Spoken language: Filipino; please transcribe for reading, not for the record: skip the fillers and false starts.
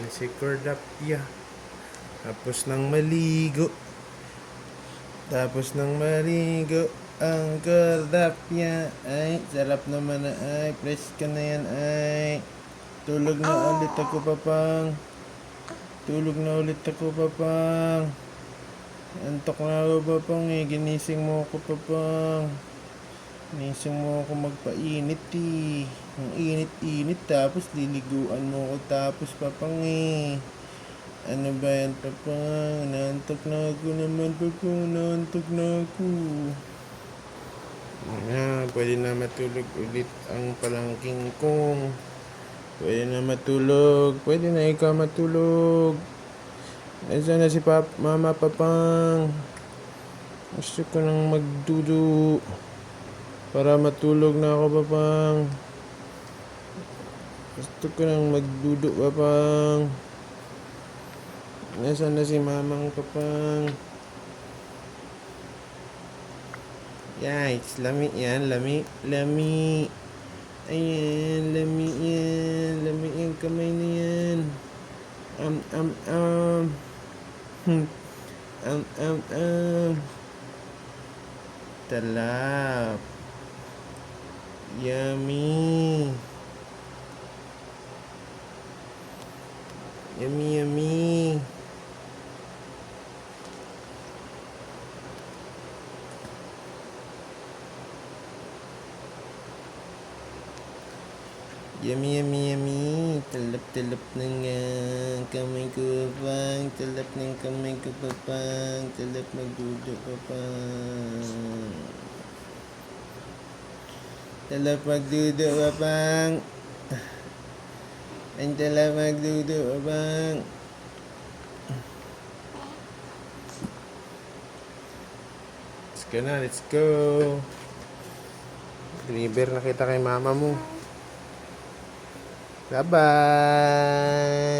si Cordapia. Tapos nang maligo ang Cordapia. Ay, sarap naman na ay. Fresh ka na yan ay. Tulog na ulit ako, papang. Antok na ako, papang eh. Ginising mo ako, papang. Ginising mo ako magpainit eh. Ang init-init, tapos liliguan mo ako, tapos papang eh. Ano ba yan, papang? Naantok na ako naman, papang. Naantok na ako. Pwede na matulog ulit ang palangking kong. Pwede na matulog. Pwede na ikaw matulog. Nasaan na si Mama, papang? Gusto ko nang magdudu. Para matulog na ako, papang. Gusto ko nang magdudu, papang. Nasaan na si Mamang, papang? Yikes, lami yan, lami. Ayan, lami yan. Lami yung kamay na yan. Talap. Yummy. Yummy. Yummy. Talap na nga kamay ko, papang. Talap ng kamay ko, papang. Talap magdudu, papang. Talap magdudu, papang. Ang talap magdudu, papang. Let's go. Deliver na kita kay mama mo. Bye-bye.